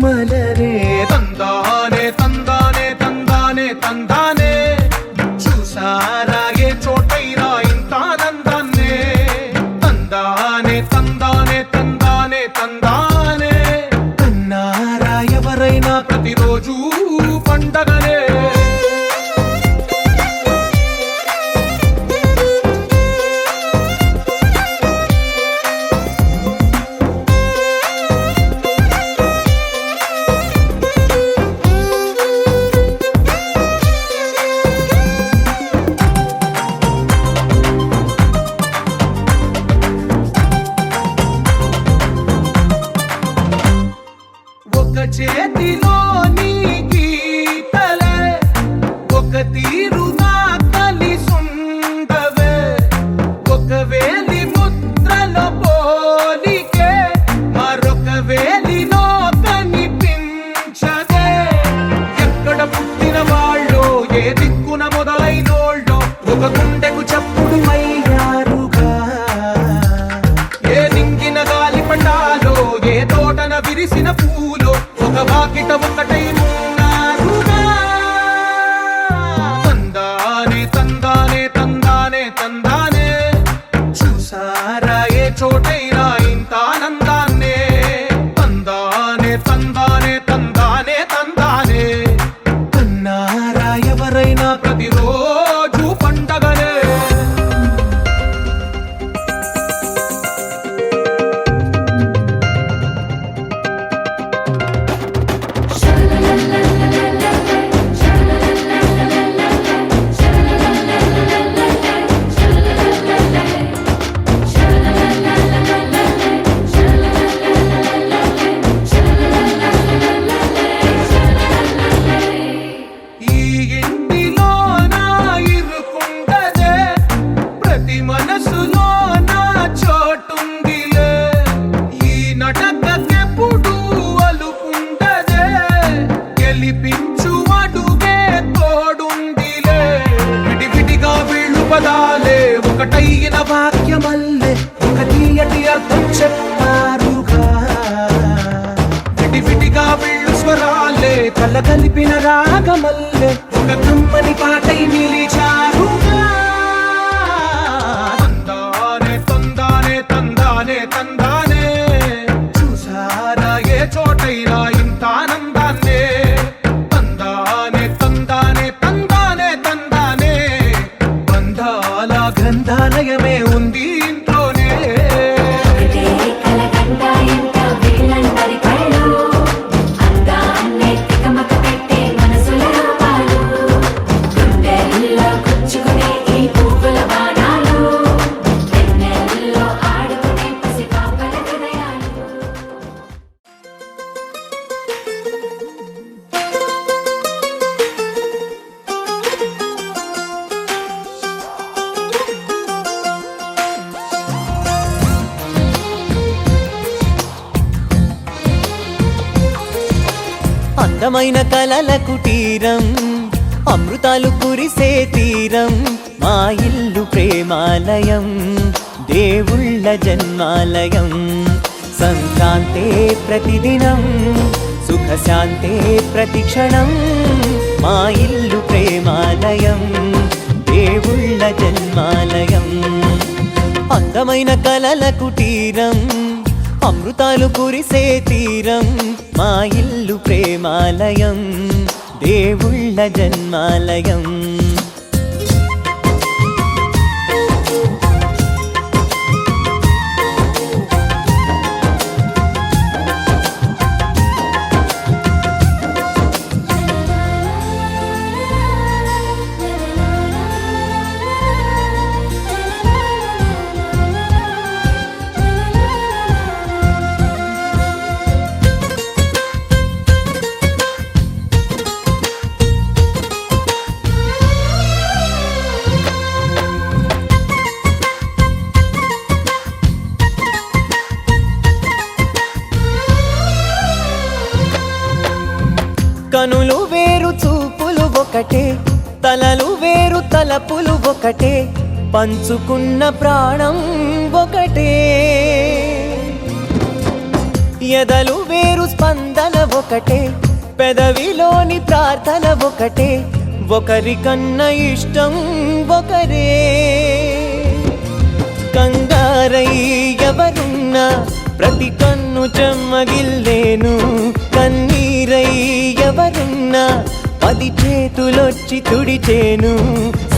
మలరే తందానే తందానే తందానే తందానే చూసారా ఏ చోటైనా ఇంత ఆనందాన్నే తందానే తందానే తందానే తందానే అన్నారా ఎవరైనా ప్రతిరోజు పండగనే చేతిలో నీ గీతలే ఒక తీరుగా కలిసుండవే ఒక వేలి ముద్రలో పోలికే మరొక వేలిలో కనిపించదే ఎక్కడ పుట్టిన వాళ్ళో ఏ దిక్కున మొదలైనోళ్ళో ఒక గుండెకు చప్పుడు అయ్యారుగా ఏ నింగిన గాలి పటాలో ఏ తోటన విరిసిన పూలో ఒక వాకిట ఒకటై ఉన్నారుగా తందానే తందానే తందానే తందానే చూసారా ఏ చోటైనా ఇంత ఆనందాన్నే తందానే తందానే తందానే తందానే అన్నారా ఎవరైనా ప్రతిరోజు పండగనే ఒకటైన వాక్యమల్లే ఒక తీయటి అర్థం చెప్పారుగా విడివిడిగా వీళ్ళు స్వరాలే కల కలిపిన రాగమల్లే ఒక కమ్మని పాటై నిలిచారుగా తందానే తందానే తందానే తందానే చూసారా ఏ చోటైనా ఇంత ఆనందాన్నే తందానే తందానే తందానే తందానే బంధాల గంధాలయమే ఉంది ఇంట్లోనే అందమైన కలల కుటీరం అమృతాలు కురిసే తీరం మా ఇల్లు ప్రేమాలయం దేవుళ్ళ జన్మాలయం సంక్రాంతే ప్రతిదినం సుఖశాంతే ప్రతిక్షణం మా ఇల్లు ప్రేమాలయం దేవుళ్ళ జన్మాలయం అందమైన కలల కుటీరం అమృతాలు కురిసే తీరం మా ఇల్లు ప్రేమాలయం దేవుళ్ళ జన్మాలయం కనులు వేరు చూపులు ఒకటే తలలు వేరు తలపులు ఒకటే పంచుకున్న ప్రాణం ఒకటే ఎదలు వేరు స్పందన ఒకటే, పెదవిలోని ప్రార్థన ఒకటే, ఒకరికన్నా ఇష్టం ఒకరే. కంగారై ఎవరున్నా ప్రతి కన్ను చెమ్మగిల్లేను, కన్నీరై ఎవరున్నా 10 చేతులొచ్చి తుడిచేను.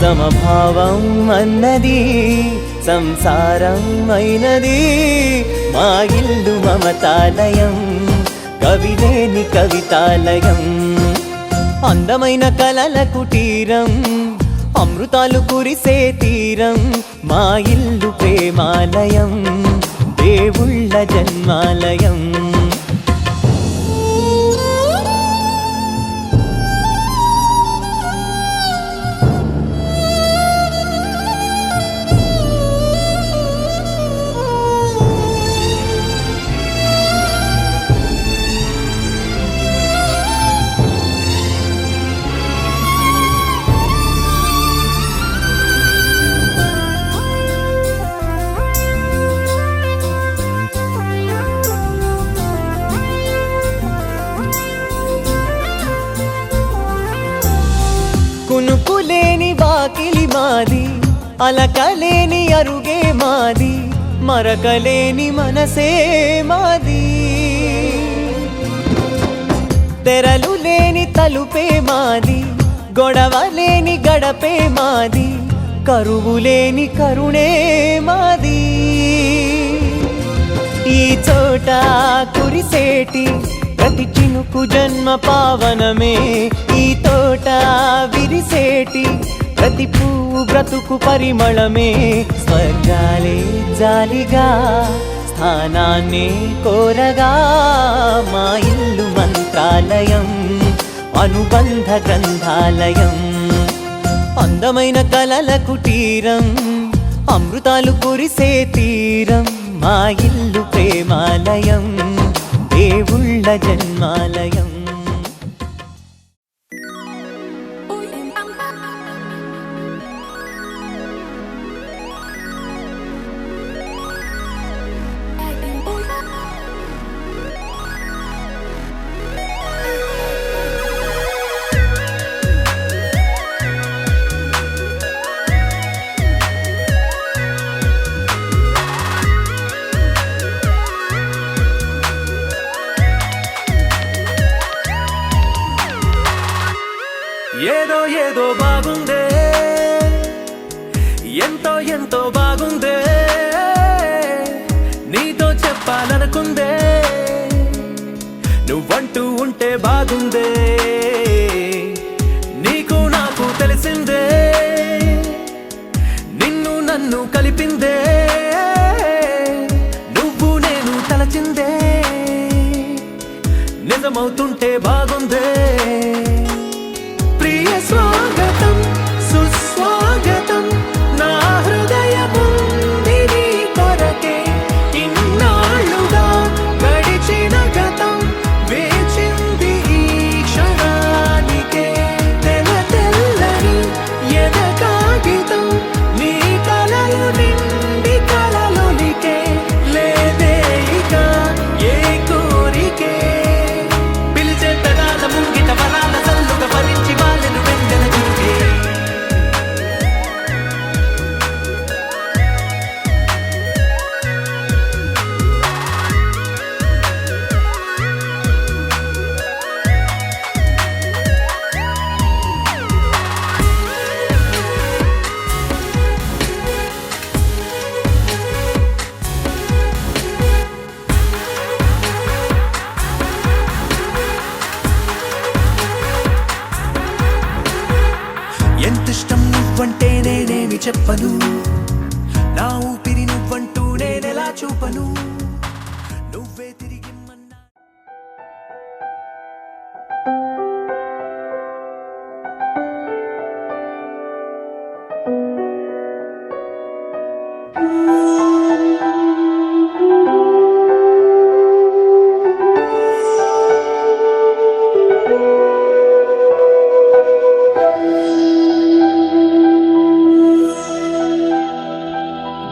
సమభావం అన్నది సంసారం అయినది, మా ఇల్లు మమతాలయం, కవిలేని కవితాలయం. అందమైన కలల కుటీరం, అమృతాలు కురిసే తీరం, మా ఇల్లు ప్రేమాలయం, దేవుళ్ళ జన్మాలయం. కునుకులేని వాకిలి మాది, అలకలేని అరుగే మాది, మరకలేని మనసే మాది. తెరలు లేని తలుపే మాది, గొడవలేని గడపే మాది, కరువులేని కరుణే మాది. ఈ చోట కురిసేటి ప్రతి చినుకు జన్మ పావనమే, ఈ తోట విరిసేటి ప్రతి పువ్వు బ్రతుకు పరిమళమే. స్వర్గాలే జాలిగా స్థానాన్ని కోరగా, మా ఇల్లు మంత్రాలయం, అనుబంధ గ్రంథాలయం. అందమైన కలల కుటీరం, అమృతాలు కురిసే తీరం, మా ఇల్లు ప్రేమాలయం, దేవుళ్ళ జన్మాలయం. ఏదో ఏదో బాగుందే, ఎంతో ఎంతో బాగుందే, నీతో చెప్పాలనుకుందే, నువ్వంటూ ఉంటే బాగుందే. నీకు నాకు తెలిసిందే, నిన్ను నన్ను కలిపిందే, నువ్వు నేను తలచిందే, నిజమవుతుంటే బాగుందే. స్వాగతం సుస్వాగతం, నా హృదయముంది నీ కొరకే, ఇన్నాళ్ళుగా గడిచిన గతం వేచింది ఈ క్షణానికే. తెల్ల తెల్లని ఎద కాగితం, నీ కలలు నిండి కలలొలికే, లేదే ఇక ఏ కోరికే. పిలిచే పెదాల ముంగిట వరాల సల్లుగా భరించి వాళ్ళను వెంటనే చూసే. ఎంతిష్టం నువ్వంటే నేనేమి చెప్పను, నా ఊపిరి నువ్వంటూ నేనెలా చూపను, నువ్వే తిరిగిమ్మన్నా.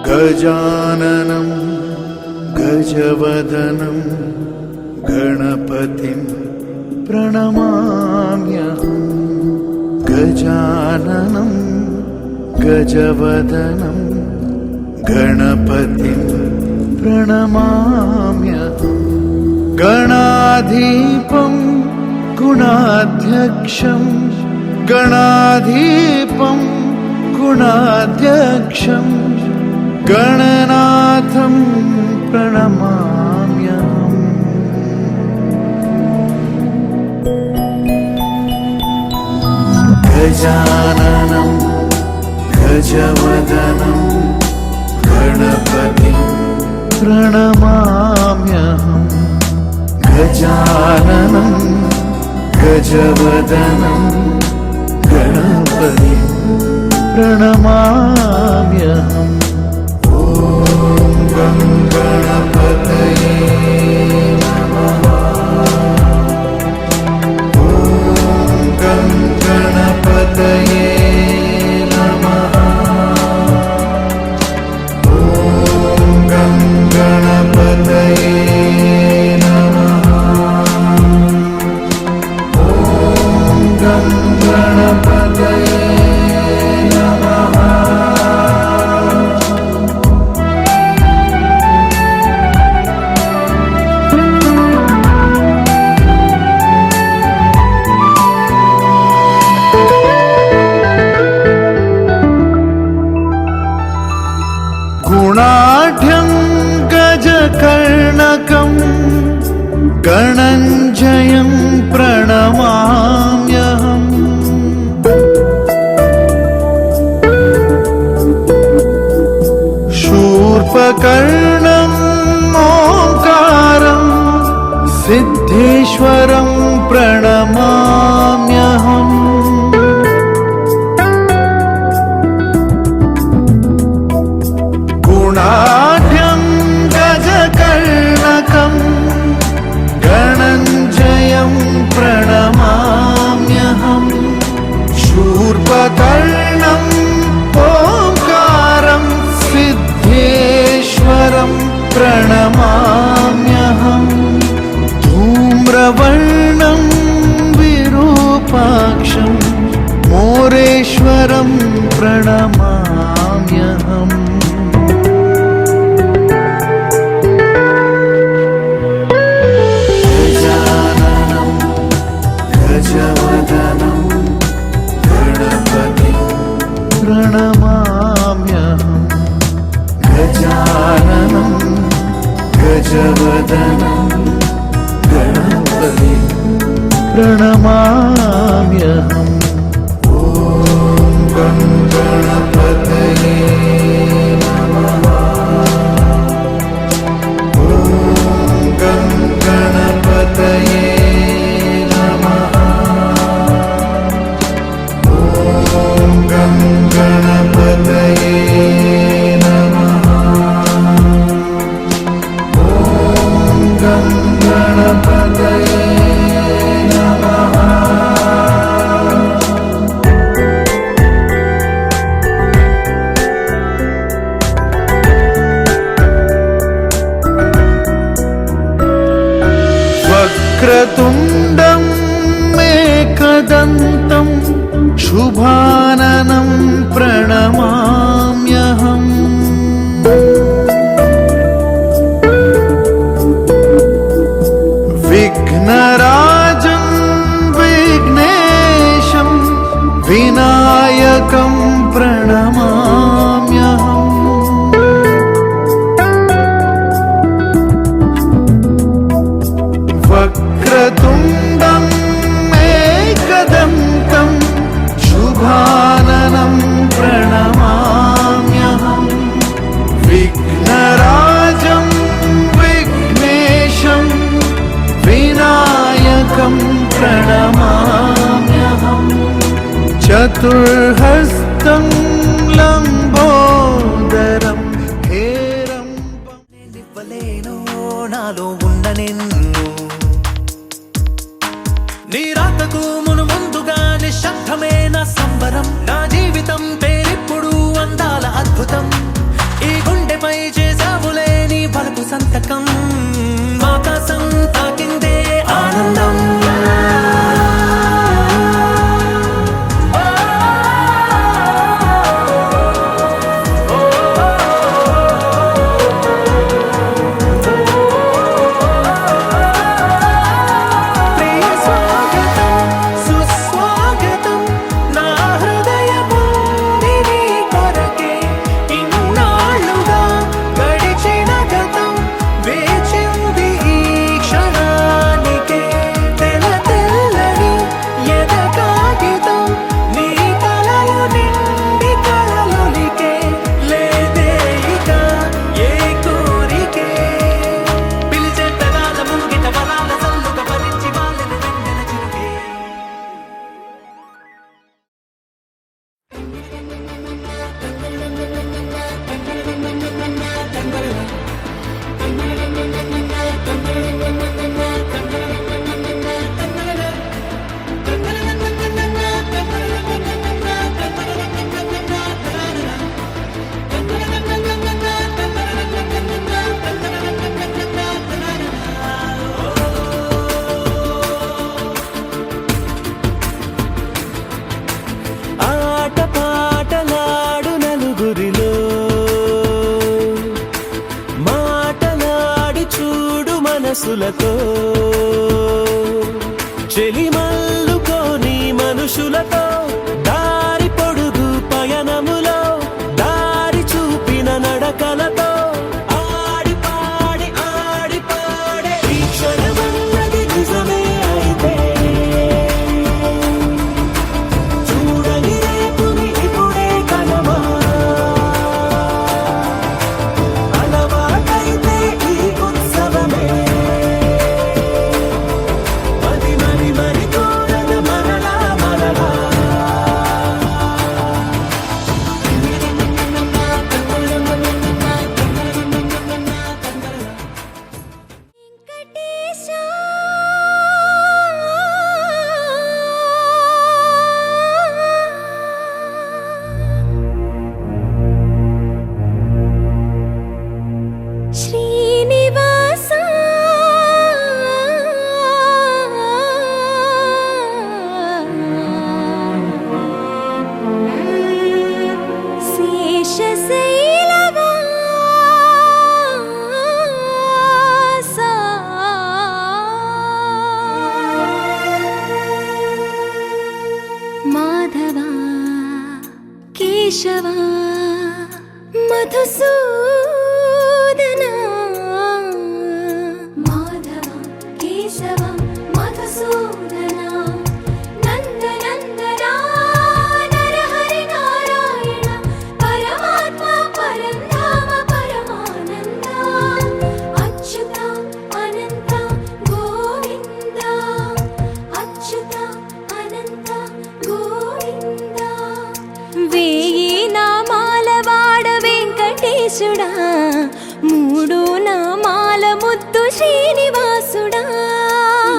गजाननं गजवदनं प्रणमाम्यहम् गजाननं गजवदनं गणपतिं प्रणमाम्यहम् गणाधीपं गुणाध्यक्षं गणाधीपं गुणाध्यक्षं गणनाथं प्रणमाम्यहम् गजाननं गजवदनं गणपतिं प्रणमाम्यहम् गजाननं गजवदनं गणपतिं प्रणमाम्यहम् ॐ गं गणपतये नमः ॐ गं गणपतये नमः ॐ गं गणपतये नमः ॐ गं गणपतये नमः गुणाढ्यं गजकर्णकं गणञ्जयं प्रणमाम्यहम् शूर्पकर्णं ओंकारं सिद्धेश्वरं प्रणमाम्यहम् गुणाढ्यं गजकर्णकं गणञ्जयं प्रणमाम्यहम् शूर्पकर्णं ओंकारं सिद्धेश्वरं प्रणमाम्यहम् धूम्रवर्णं विरूपाक्षं मोरेश्वरं प्रणमाम्यहम् गजाननं गजवदनं गणपतिं प्रणमाम्यहम् गजाननं गजवदनं गणपतिं प्रणमाम्यहम् ॐ गं गणपतये नमः ॐ गं गणपतये नमः ॐ गं गणपतये नमः ॐ गं गणपतये नमः वक्रतुण्डं एकदन्तं शुभाननं प्रणमाम्यहम् विघ्नराजं विघ्नेशं विनायकं प्रणमाम्यहम् वक्रतुण्डं एकदन्तं शुभाननं प्रणमाम्यहम् विघ्नराजं विघ्नेशं विनायकं प्रणमाम्यहम् चतुर्हस्तं लम्बोदरं हेरम्बं నివ్వలేను నాలో ఉన్న నిన్ను నీ రాకకు మును ముందుగా నిశ్శబ్దమే నా సంబరం నా జీవితం పేరిప్పుడు అందాల అద్భుతం ఈ గుండెపై చేసావులే నీ బలపు సంతకం ఆకాశం తాకిందే ఆనందం చూపులతో చెలిమల్లుకోని మనుషులతో దారి పొడుగు పయనములో దారి చూపిన నడకలతో ఆడి పాడి ఈ క్షణమన్నది నిజమే అయితే చూడని రేపుని ఇప్పుడే కలమా అలవాటైతే ఈ ఉత్సవమే మరి కోరద మరలా వెంకటేశా శ్రీనివాసా శేషశైలవాసా మాధవా కేశవా మధుసూదనా మాధవ కేశవ మధుసూదనా నందనందనా నరహరి నారాయణ పరమాత్మ పరంధామ పరమానంద అచ్యుత అనంత గోవింద అచ్యుత అనంత గోవింద వేయి నామాల వాడ వెంకటేశుడా మూడు నామాల ముద్దు శ్రీనివాసుడా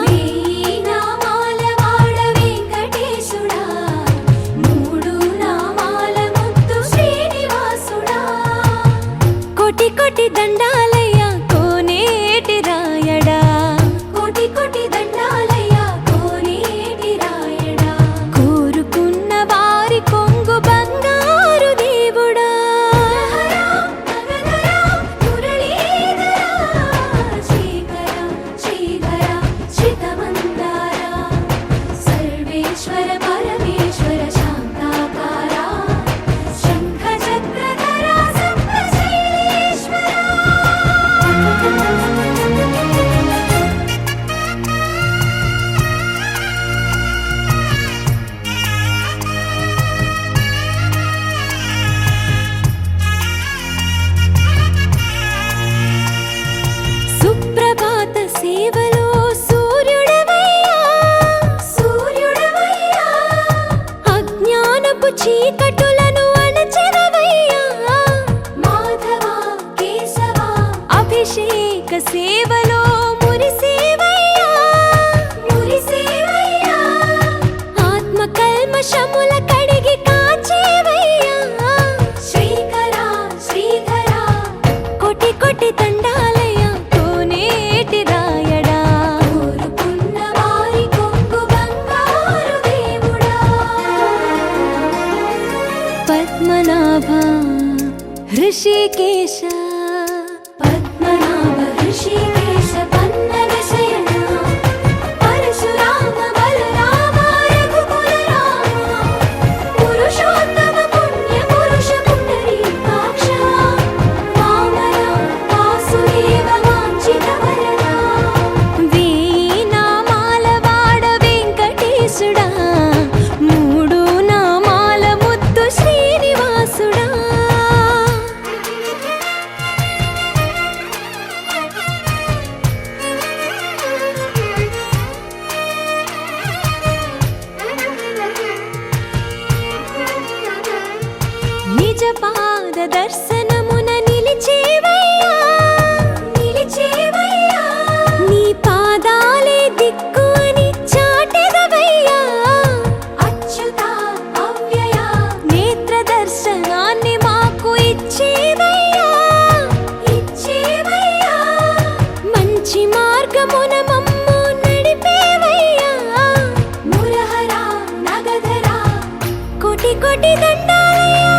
వేయి నామాల వాడ వెంకటేశుడా మూడు నామాల ముద్దు శ్రీనివాసుడా కోటి కోటి దండాలయ్య కోనేటి రాయడా కోటి కోటి దండాలయ్య కోనేటి రాయడా కోరుకున్న వారి కొంగు బంగారు దేవుడా శ్రీకర శ్రీధర శ్రితమందార సర్వేశ్వర పరమేశ్వర శాంతాకార శంఖ చక్రధర సప్తశైలేశ్వర సుప్రభాత సేవలో సూర్యుడవయ్యా సూర్యుడవయ్యా అజ్ఞానపు చీకటులను అణచెదవయ్యా మాధవ కేశవ అభిషేక సేవలో మురిసేవయ్యా మురిసేవయ్యా ఆత్మ కల్మషముల కడిగి కాచేవయ్యా శ్రీకర శ్రీధర కోటి కోటి దండాలయ కోనేటి రాయడా కోరుకున్న వారి కొంగు బంగారు దేవుడా పద్మనాభ హృషికేశ పద్మనాభ హృషికేశ పన్నగ శయన పరశురామ బలరామ రఘుకుల రామ పురుషోత్తమ పుణ్య పురుష పుండరీకాక్ష వామన వాసుదేవ వాంఛిత వరదా వేయి నామాల వాడ వెంకటేశుడా మూడు నామాల ముద్దు శ్రీనివాసుడా నిజ పాద దర్శనమున నిలిచేవయ్యా నిలిచేవయ్యా నీ పాదాలే దిక్కు అని చాటెదవయ్యా అచ్యుత అవ్యయ నేత్ర దర్శనాన్ని మాకు ఇచ్చేవయ్యా ఇచ్చేవయ్యా మంచి మార్గమున మమ్ము నడిపేవయ్యా మురహర నగధర కోటి కోటి దండాలయ్యా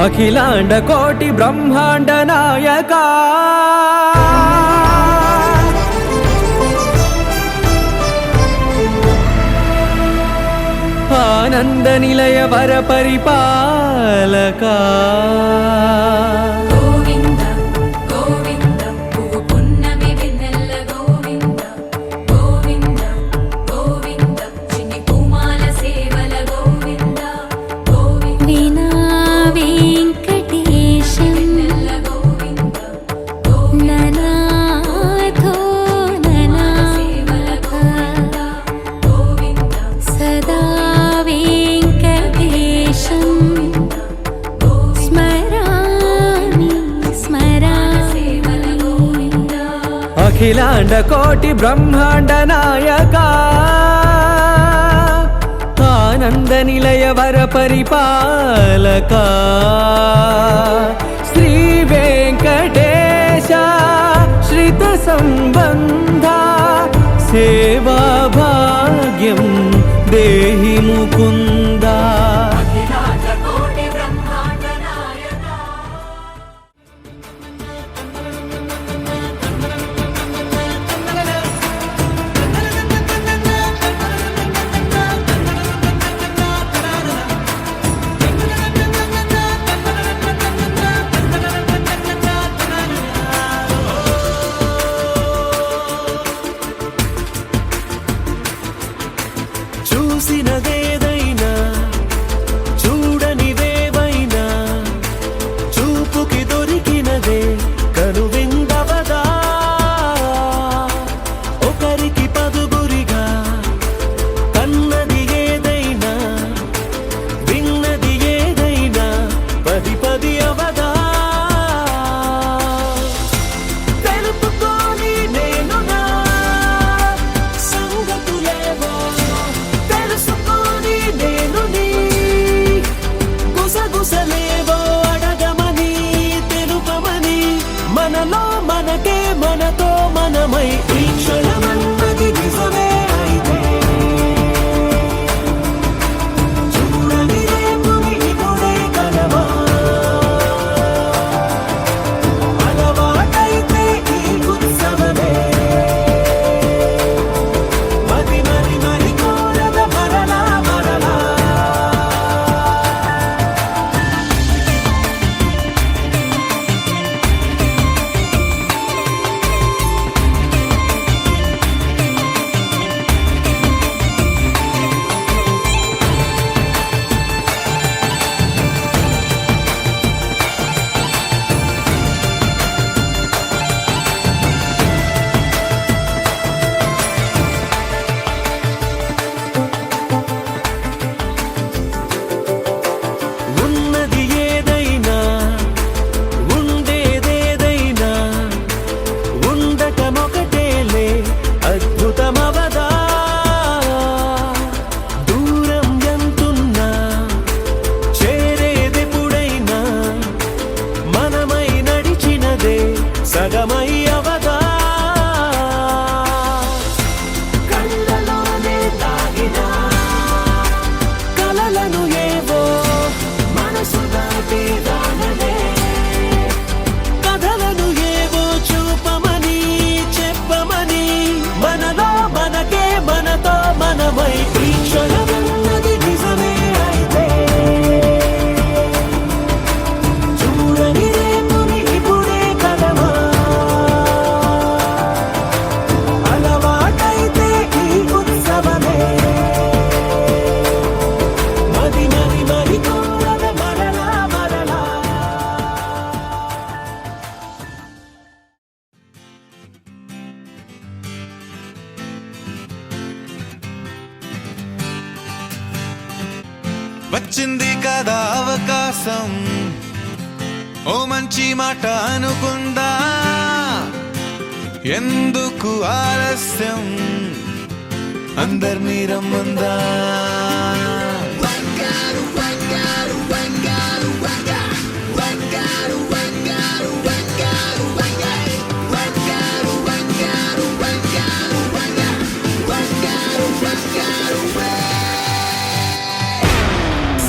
అఖిలాండ కోటి బ్రహ్మాండ నాయక ఆనంద నిలయ వర పరిపాలక గోవింద గోవింద పువ్వు పున్నమి వెన్నెల గోవింద గోవింద గోవింద చిన్ని పూమాల సేవల గోవింద గోవింద వినా వెంకటేశం వెన్నెల గోవింద గోవింద ననాథో సేవల గోవింద గోవింద సదా వెంకటేశం స్మరామి సేవల గోవింద అఖిలాండ కోటి బ్రహ్మాండ నాయక ఆనంద నిలయ వర పరిపాలక శ్రీ వెంకటేశ శ్రిత సంబంధ సేవా భాగ్యం దేహి ముకుందా. కోటి బ్రహ్మాండ నాయక చూసినదేదైనా చూడనివేవైనా చూపుకి దొరికినదే కనువిందవదా ఒకరికి పదుగురిగా కన్నది ఏదైనా విన్నది ఏదైనా పది పది అవదా తెలుపుకోని నేను నా సంగతులేవో తెలుసుకొని నేను నీ గుసగుసలేవో అడగమని తెలుపమని మనలో మనకే మనతో మనమై ఈ క్షణమన్నది నిజమే అయితే చూడని రేపుని ఇప్పుడే కలవా అలవాటైతే ఈ ఉత్సవమే మరి మరి మరి కోరద మరలా మరలా ఉన్నది ఏదైనా ఉండేదేదైనా ఉండటమొకటేలే అద్భుతమవదా దూరం ఎంతున్నా చేరేదెప్పుడైనా మనమై నడిచినదే సగమై అవదా కళ్ళలోనే దాగిన కలలను ఏవో మనసు దాటి రానలే కథలను ఏవో చూపమని చెప్పమని మనలో మనకే మనతో మనమై ఈ క్షణమన్నది నిజమే అయితే చూడని రేపుని ఇప్పుడే కలవా అలవాటైతే ఈ ఉత్సవమే మరి మరి మరి కోరద మరలా మరలా వచ్చింది కదా అవకాశం ఓ మంచి మాట అనుకుందా ఎందుకు ఆలస్యం అందర్నీ రమ్మందా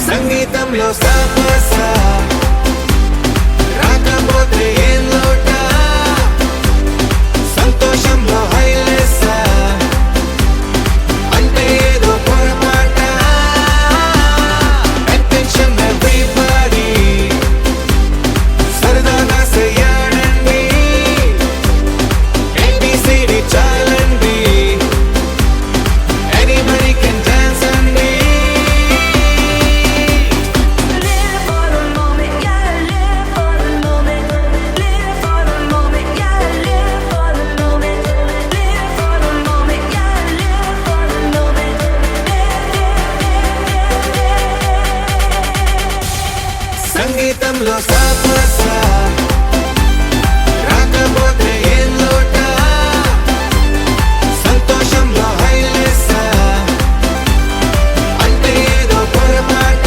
సంగీతంలో సపస రాకపోతే ఏం లోట సంతోషంలో హైలేసా అంటే ఏదో పొరపాట అటెన్షన్ ఎవ్రీబడి సరదాగా చెయ్యాడండి ABCD చాలండి ఎనీబడి కెన్ డాన్స్ అండి Live for the moment, yeah, live for the moment. Live for the moment, yeah, live for the moment. Live for the moment, yeah, live for the moment. సంగీతంలో సాపసా రాకపోతే ఏం లోట సంతోషంలో హైలేసా అంటే ఏదో పొరపాట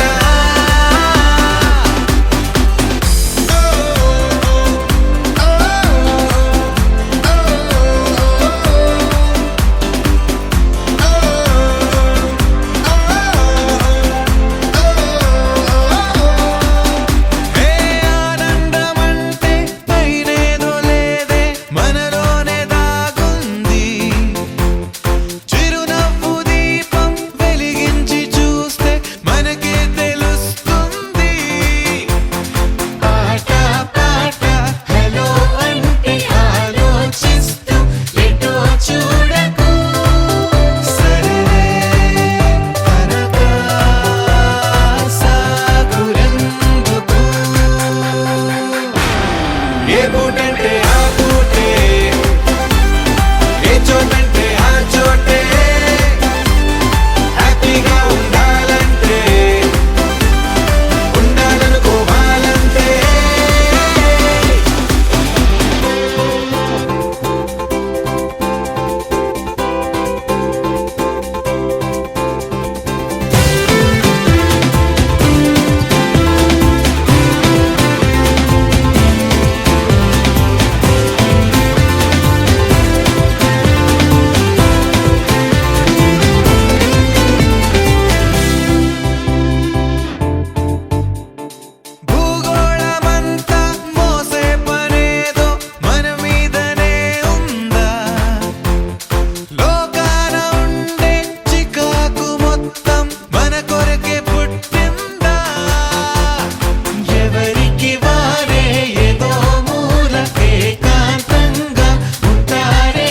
హే ఆనందమంటే పైనేదో లేదే మనలోనే దాగుంది చిరునవ్వు దీపం వెలిగించి చూస్తే మనకే తెలుస్తుంది ఆట పాట హలో అంటే ఆలోచిస్తూ ఎటో చూడకు సరే తనగా సాగురెందుకు ఏ పూటంటే ఆ పూటే ఏ చోటంటే ఆ చోటే హ్యాపీగా ఉండాలంటే ఉండాలనుకోవాలంటే భూగోళమంతా మోసే పనేదో మన మీదనే ఉందా లోకాన ఉండే చికాకు మొత్తం మన కొరకే పుట్టిందా ఎవరికి వారే ఏదో మూల ఏకాంతంగా ఉంటారే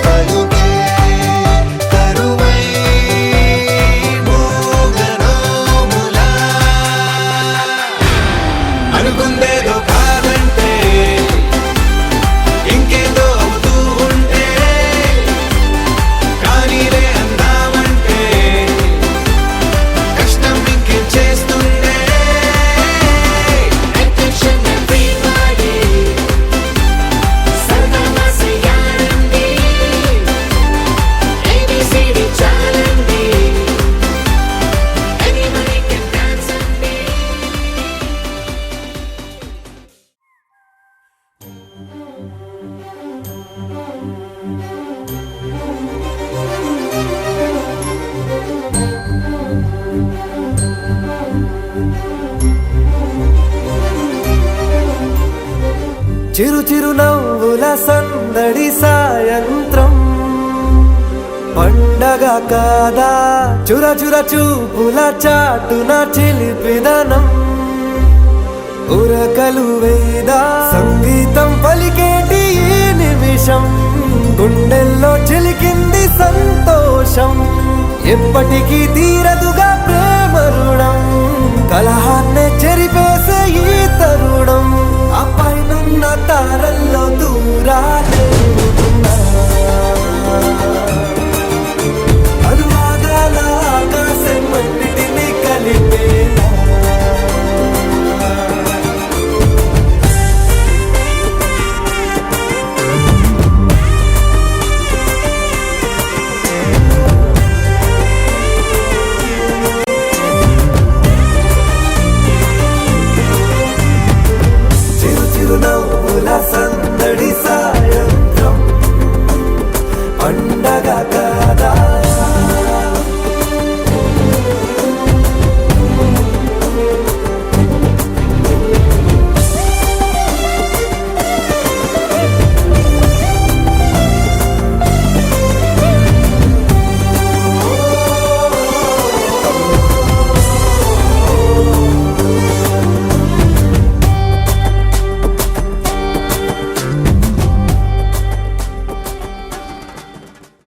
పలుకే కరువై మోగనోములా అనుకుందేదో కాదంటే ఇంకేదో అవుతూ ఉంటే కానీలే అందామంటే కష్టం ఇంకేం చేస్తుంటే అటెన్షన్ ఎవ్రీబడి సరదాగా చెయ్యాలండి ABCD చాలండి ఎనీబడి కెన్ డాన్స్ అండి చిరు చిరు నవ్వుల సందడి సాయంత్రం పండగ కాదా చుర చుర చూపుల చాటున చిలిపిదనం ఉరకలు వేదా సంగీతం పలికేటి ఈ నిమిషం గుండెల్లో చిలికింది సంతోషం ఎప్పటికీ తీరదుగా ప్రేమ